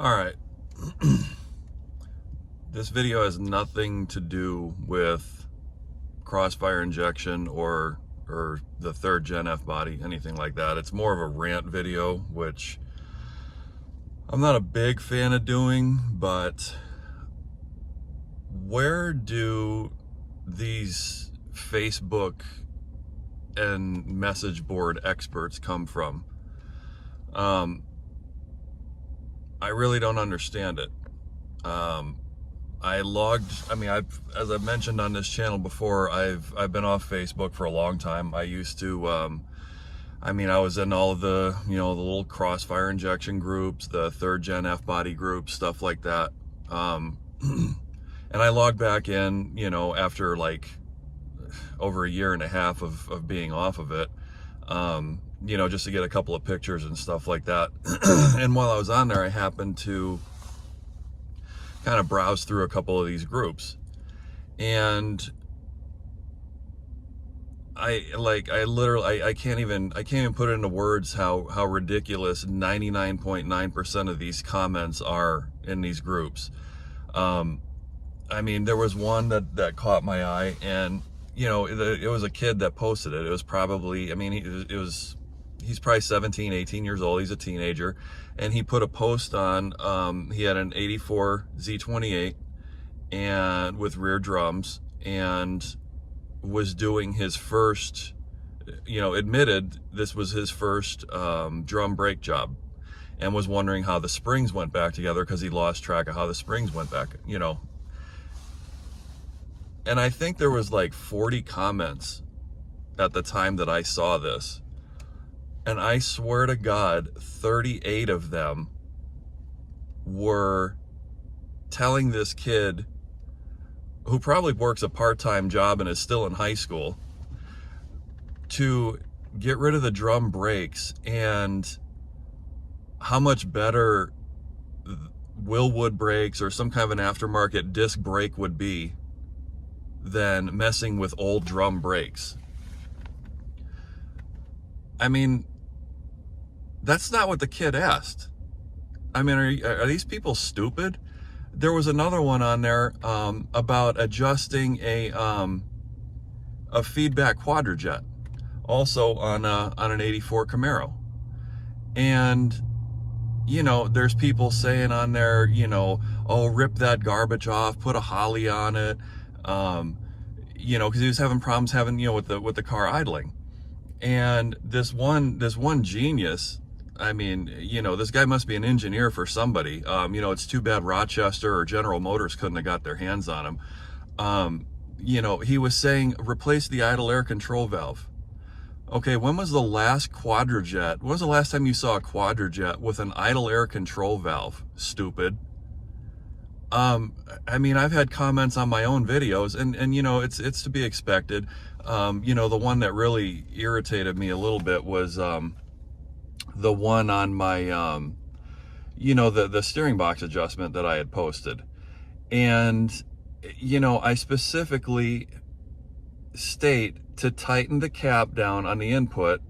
All right. This video has nothing to do with crossfire injection or the third gen F body, anything like that. It's more of a rant video, which I'm not a big fan of doing, but where do these Facebook and message board experts come from? I really don't understand it. As I've mentioned on this channel before, I've been off Facebook for a long time. I used to, I was in all of the, the little crossfire injection groups, the third gen F body groups, stuff like that. And I logged back in, after like over a year and a half of being off of it, just to get a couple of pictures and stuff like that. And while I was on there, I happened to kind of browse through a couple of these groups, and I can't even put it into words how ridiculous 99.9% of these comments are in these groups. There was one that caught my eye, and it was a kid that posted it. It was probably, he's probably 17, 18 years old. He's a teenager. And he put a post on, he had an 84 Z28 and with rear drums, and was doing his first, admitted this was his first drum brake job, and was wondering how the springs went back together because he lost track of how the springs went back, And I think there was like 40 comments at the time that I saw this. And I swear to God, 38 of them were telling this kid, who probably works a part-time job and is still in high school, to get rid of the drum brakes, and how much better Willwood brakes or some kind of an aftermarket disc brake would be than messing with old drum brakes. That's not what the kid asked. Are these people stupid? There was another one on there about adjusting a feedback quadrajet, also on an 84 Camaro. And there's people saying on there, oh, rip that garbage off, put a Holly on it, because he was having problems with the car idling. And this one genius, this guy must be an engineer for somebody. It's too bad Rochester or General Motors couldn't have got their hands on him. He was saying, replace the idle air control valve. Okay, when was the last quadrajet? When was the last time you saw a quadrajet with an idle air control valve? Stupid. I've had comments on my own videos, and it's to be expected. The one that really irritated me a little bit was the one on my the steering box adjustment that I had posted. And I specifically state to tighten the cap down on the input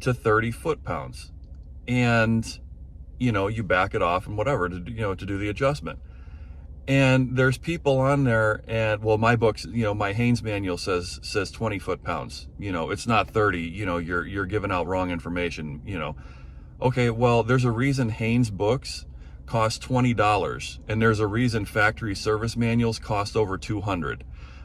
to 30 foot-pounds, and you back it off and whatever to do the adjustment. And there's people on there, and my books, my Haynes manual says 20 foot-pounds. It's not 30. You're giving out wrong information. Okay, well, there's a reason Haynes books cost $20, and there's a reason factory service manuals cost over $200.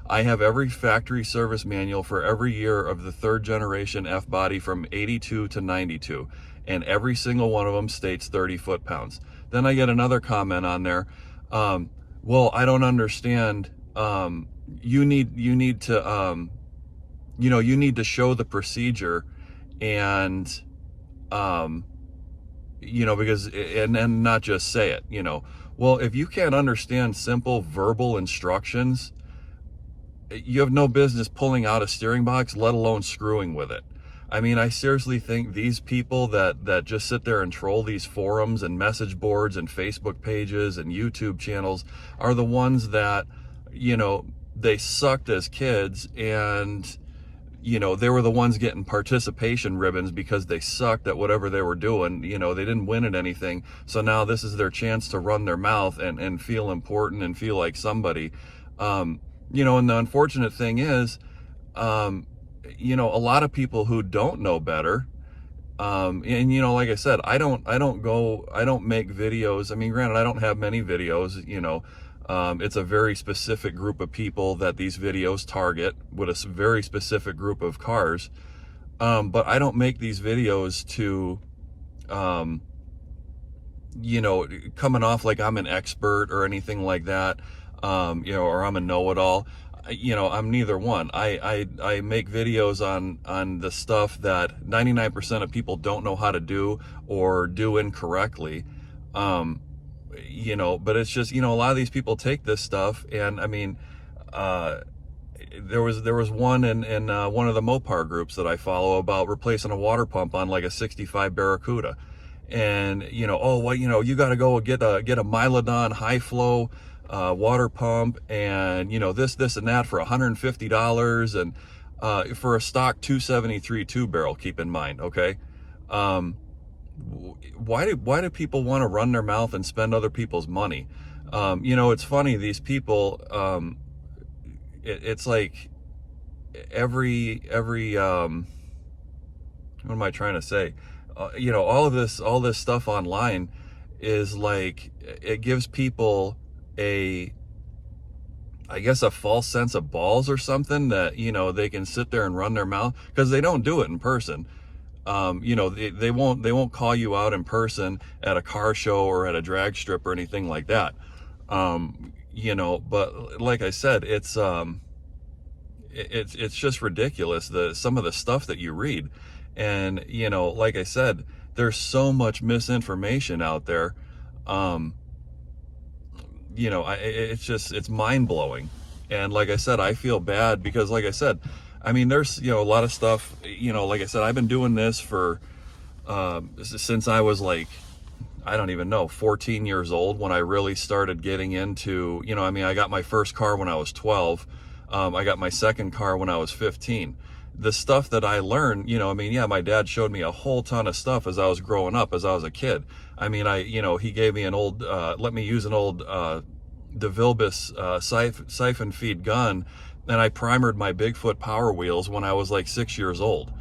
I have every factory service manual for every year of the third generation F body from 82 to 92, and every single one of them states 30 foot-pounds. Then I get another comment on there. Well, I don't understand. You need to show the procedure, and because and not just say it. Well, if you can't understand simple verbal instructions, you have no business pulling out a steering box, let alone screwing with it. I seriously think these people that just sit there and troll these forums and message boards and Facebook pages and YouTube channels are the ones that, they sucked as kids, and, they were the ones getting participation ribbons because they sucked at whatever they were doing. They didn't win at anything. So now this is their chance to run their mouth and feel important and feel like somebody. And the unfortunate thing is, a lot of people who don't know better, and like I said, I don't make videos. I mean, granted, I don't have many videos, it's a very specific group of people that these videos target with a very specific group of cars. But I don't make these videos to, coming off like I'm an expert or anything like that, or I'm a know-it-all. I'm neither one. I make videos on the stuff that 99% of people don't know how to do or do incorrectly. But it's just, a lot of these people take this stuff, and I mean, there was one in one of the Mopar groups that I follow about replacing a water pump on like a 65 Barracuda. And, you got to go get a Milodon high flow water pump, and this and that for $150, and for a stock 273 2-barrel, keep in mind. Okay. Why do people want to run their mouth and spend other people's money? It's funny, these people, it's like every what am I trying to say? All this stuff online is like, it gives people I guess a false sense of balls or something, that, they can sit there and run their mouth, because they don't do it in person. They won't call you out in person at a car show or at a drag strip or anything like that. But like I said, it's just ridiculous, some of the stuff that you read. And, like I said, there's so much misinformation out there. It's mind blowing. And like I said, I feel bad because, like I said, I mean, there's, a lot of stuff, like I said, I've been doing this for, since I was like, I don't even know, 14 years old, when I really started getting into, I got my first car when I was 12. I got my second car when I was 15. The stuff that I learned, my dad showed me a whole ton of stuff as I was growing up, as I was a kid. I mean, he gave me an old, let me use an old, DeVilbiss, siphon feed gun. And I primered my Bigfoot Power Wheels when I was like 6 years old.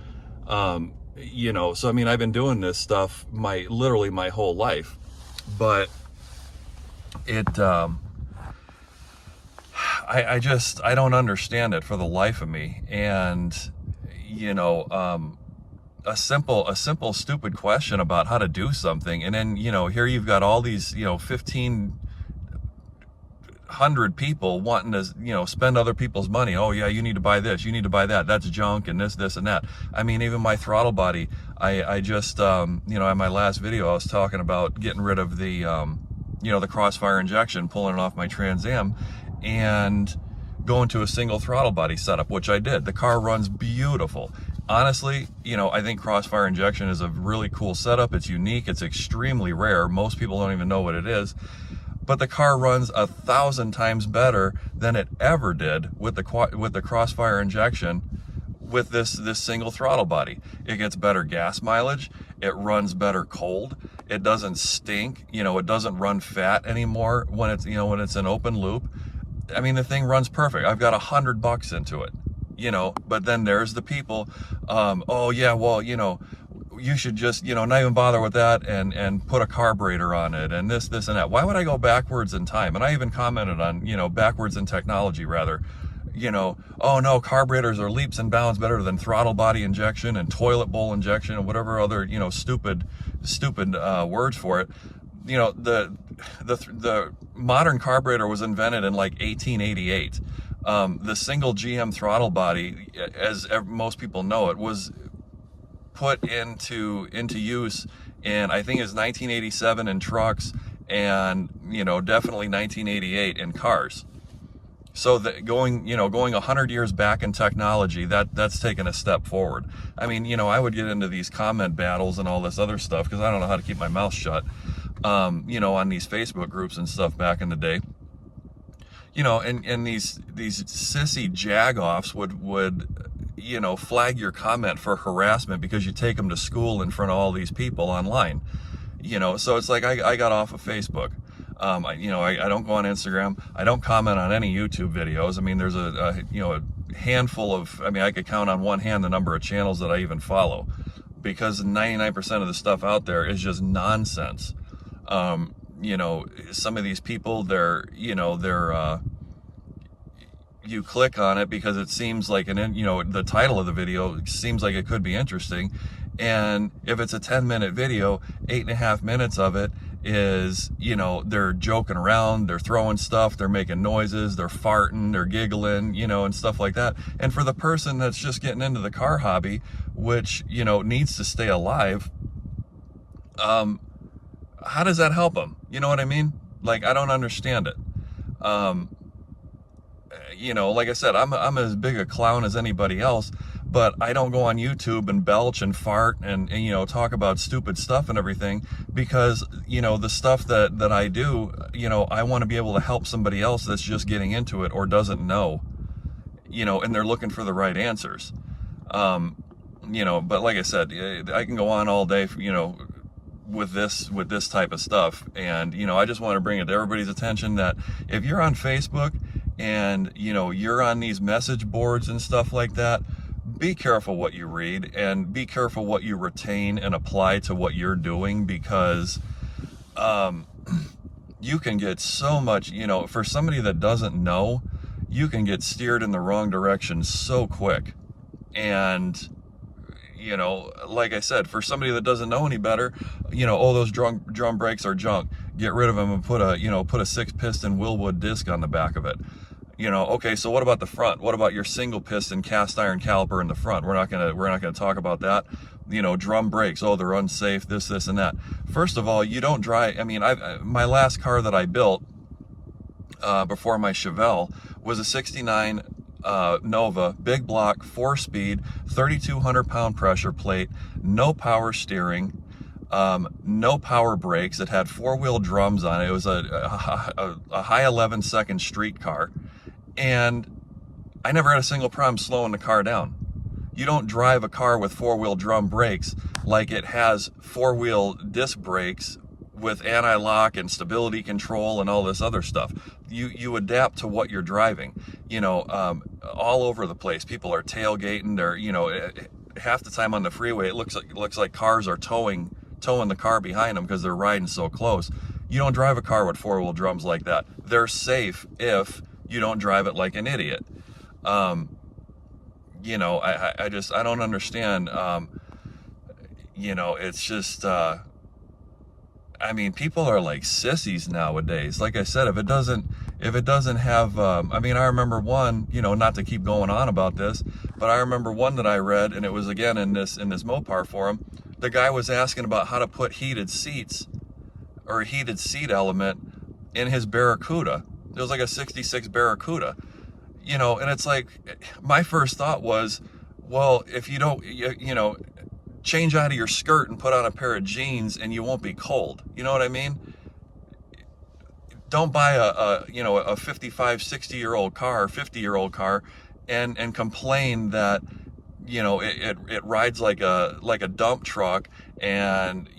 So I mean, I've been doing this stuff literally my whole life, but I don't understand it for the life of me. And, a simple stupid question about how to do something, and then, here you've got all these, 1,500 people wanting to, spend other people's money. Oh yeah, you need to buy this, you need to buy that, that's junk, and this and that. I mean, even my throttle body, I just, in my last video, I was talking about getting rid of the, the crossfire injection, pulling it off my Trans Am, and going to a single throttle body setup, which I did. The car runs beautiful. Honestly, I think crossfire injection is a really cool setup. It's unique. It's extremely rare. Most people don't even know what it is. But the car runs 1,000 times better than it ever did with the crossfire injection with this single throttle body. It gets better gas mileage. It runs better cold. It doesn't stink. It doesn't run fat anymore when it's an open loop. I mean, the thing runs perfect. I've got $100 into it, but then there's the people, oh yeah, well, you should just, not even bother with that and put a carburetor on it and this and that. Why would I go backwards in time? And I even commented on, backwards in technology rather, oh no, carburetors are leaps and bounds better than throttle body injection and toilet bowl injection and whatever other, stupid words for it. The modern carburetor was invented in like 1888. The single GM throttle body, as most people know it, was put into use in, I think it was 1987 in trucks, and definitely 1988 in cars. So going 100 years back in technology, that's taken a step forward. I mean, I would get into these comment battles and all this other stuff because I don't know how to keep my mouth shut, on these Facebook groups and stuff back in the day. And these sissy jagoffs would flag your comment for harassment because you take them to school in front of all these people online. So it's like I got off of Facebook. I don't go on Instagram. I don't comment on any YouTube videos. I mean, there's a handful of, I could count on one hand the number of channels that I even follow, because 99% of the stuff out there is just nonsense. Some of these people, you click on it because it seems like the title of the video seems like it could be interesting. And if it's a 10-minute video, 8.5 minutes of it is, they're joking around, they're throwing stuff, they're making noises, they're farting, they're giggling, and stuff like that. And for the person that's just getting into the car hobby, which, needs to stay alive, how does that help them? You know what I mean? Like, I don't understand it. Like I said, I'm as big a clown as anybody else, but I don't go on YouTube and belch and fart and talk about stupid stuff and everything, because, the stuff that I do, I want to be able to help somebody else that's just getting into it or doesn't know, and they're looking for the right answers. But like I said, I can go on all day, with this type of stuff. And, I just want to bring it to everybody's attention that if you're on Facebook and, you're on these message boards and stuff like that, be careful what you read and be careful what you retain and apply to what you're doing, because you can get so much, for somebody that doesn't know, you can get steered in the wrong direction so quick. And, like I said, for somebody that doesn't know any better, those drum brakes are junk. Get rid of them and put a 6-piston Willwood disc on the back of it. Okay, so what about the front? What about your single piston cast iron caliper in the front? We're not gonna talk about that. Drum brakes, they're unsafe, this and that. First of all, you don't drive. My last car that I built before my Chevelle was a 69 Nova, big block, 4-speed, 3,200 pound pressure plate, no power steering, no power brakes. It had 4-wheel drums on it. It was a high 11-second street car. And I never had a single problem slowing the car down. You don't drive a car with 4-wheel drum brakes like it has 4-wheel disc brakes with anti-lock and stability control and all this other stuff. You adapt to what you're driving. All over the place. People are tailgating. They're, half the time on the freeway, it looks like cars are towing the car behind them because they're riding so close. You don't drive a car with 4-wheel drums like that. They're safe if you don't drive it like an idiot. I don't understand. It's just, people are like sissies nowadays. Like I said, if it doesn't have, I remember one, not to keep going on about this, but I remember one that I read, and it was again in this Mopar forum. The guy was asking about how to put heated seats or a heated seat element in his Barracuda. It was like a 66 Barracuda, and it's like, my first thought was, well, if you don't, change out of your skirt and put on a pair of jeans and you won't be cold. You know what I mean? Don't buy a 55, 60-year-old car, 50-year-old car and complain that, it rides like a dump truck, and,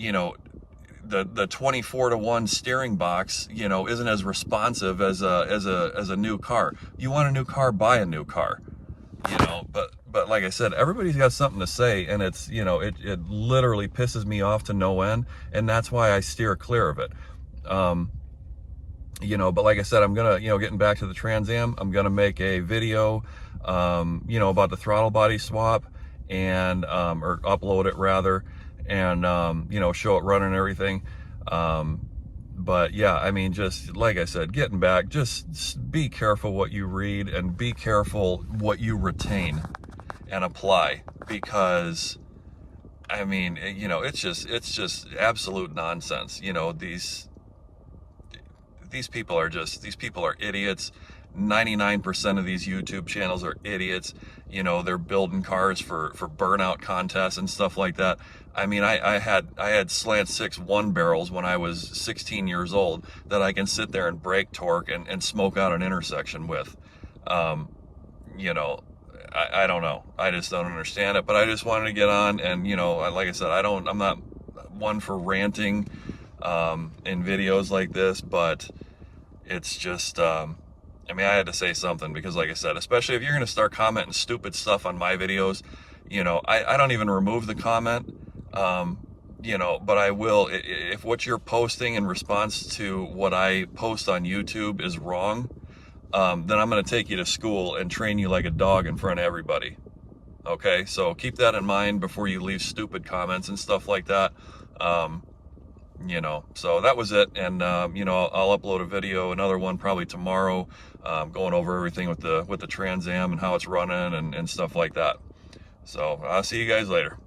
the 24-to-1 steering box, isn't as responsive as a new car. You want a new car, buy a new car. But like I said, everybody's got something to say, and it's, it literally pisses me off to no end, and that's why I steer clear of it. But like I said, I'm gonna, getting back to the Trans Am, I'm gonna make a video, about the throttle body swap, and or upload it rather, and show it running and everything. But yeah, just like I said, getting back, just be careful what you read and be careful what you retain and apply, because it's just absolute nonsense. These people are idiots. 99% of these YouTube channels are idiots. They're building cars for burnout contests and stuff like that. I had slant 6 1-barrels when I was 16 years old that I can sit there and brake torque and smoke out an intersection with. I don't know. I just don't understand it. But I just wanted to get on, and you know, like I said, I'm not one for ranting in videos like this, but it's just, I mean, I had to say something because, like I said, especially if you're going to start commenting stupid stuff on my videos, you know, I don't even remove the comment, you know, but I will, if what you're posting in response to what I post on YouTube is wrong, then I'm going to take you to school and train you like a dog in front of everybody. Okay, so keep that in mind before you leave stupid comments and stuff like that. You know, so that was it. And, you know, I'll upload a video, another one probably tomorrow, going over everything with the Trans Am and how it's running and stuff like that. So I'll see you guys later.